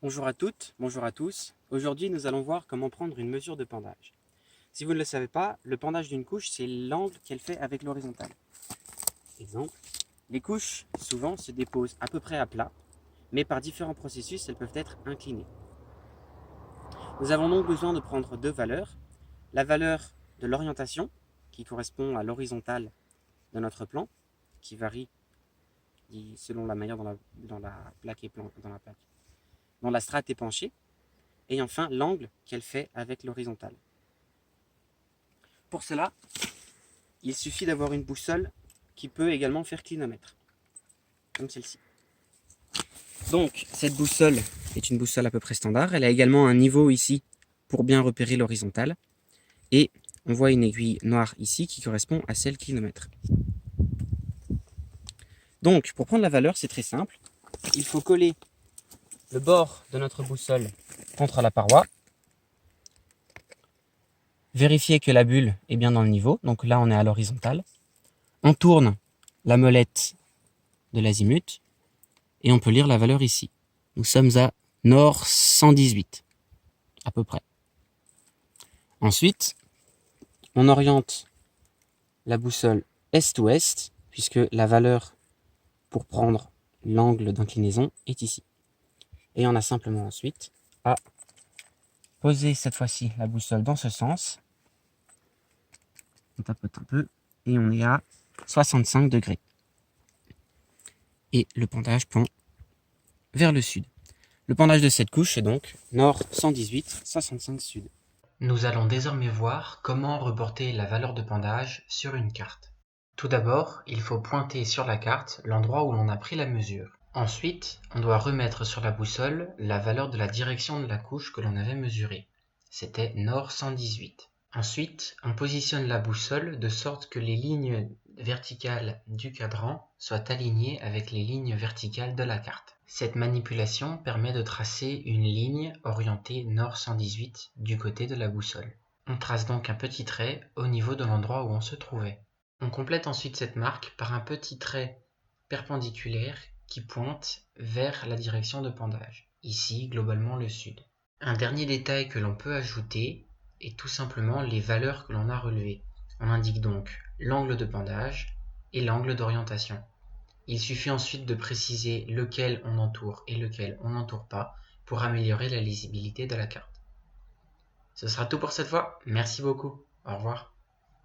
Bonjour à toutes, bonjour à tous. Aujourd'hui, nous allons voir comment prendre une mesure de pendage. Si vous ne le savez pas, le pendage d'une couche, c'est l'angle qu'elle fait avec l'horizontale. Exemple, les couches, souvent, se déposent à peu près à plat, mais par différents processus, elles peuvent être inclinées. Nous avons donc besoin de prendre deux valeurs. La valeur de l'orientation, qui correspond à l'horizontale de notre plan, qui varie selon la manière dont la plaque est dont la strate est penchée, et enfin l'angle qu'elle fait avec l'horizontale. Pour cela, il suffit d'avoir une boussole qui peut également faire clinomètre, comme celle-ci. Donc, cette boussole est une boussole à peu près standard. Elle a également un niveau ici pour bien repérer l'horizontale. Et on voit une aiguille noire ici qui correspond à celle clinomètre. Donc, pour prendre la valeur, c'est très simple. Il faut coller le bord de notre boussole contre la paroi. Vérifier que la bulle est bien dans le niveau. Donc là, on est à l'horizontale. On tourne la molette de l'azimut et on peut lire la valeur ici. Nous sommes à nord 118, à peu près. Ensuite, on oriente la boussole est-ouest, puisque la valeur pour prendre l'angle d'inclinaison est ici. Et on a simplement ensuite à poser cette fois-ci la boussole dans ce sens. On tapote un peu et on est à 65 degrés. Et le pendage pend vers le sud. Le pendage de cette couche est donc nord 118, 65 sud. Nous allons désormais voir comment reporter la valeur de pendage sur une carte. Tout d'abord, il faut pointer sur la carte l'endroit où l'on a pris la mesure. Ensuite, on doit remettre sur la boussole la valeur de la direction de la couche que l'on avait mesurée. C'était nord 118. Ensuite, on positionne la boussole de sorte que les lignes verticales du cadran soient alignées avec les lignes verticales de la carte. Cette manipulation permet de tracer une ligne orientée nord 118 du côté de la boussole. On trace donc un petit trait au niveau de l'endroit où on se trouvait. On complète ensuite cette marque par un petit trait perpendiculaire qui pointe vers la direction de pendage, ici globalement le sud. Un dernier détail que l'on peut ajouter est tout simplement les valeurs que l'on a relevées. On indique donc l'angle de pendage et l'angle d'orientation. Il suffit ensuite de préciser lequel on entoure et lequel on n'entoure pas pour améliorer la lisibilité de la carte. Ce sera tout pour cette fois, merci beaucoup, au revoir.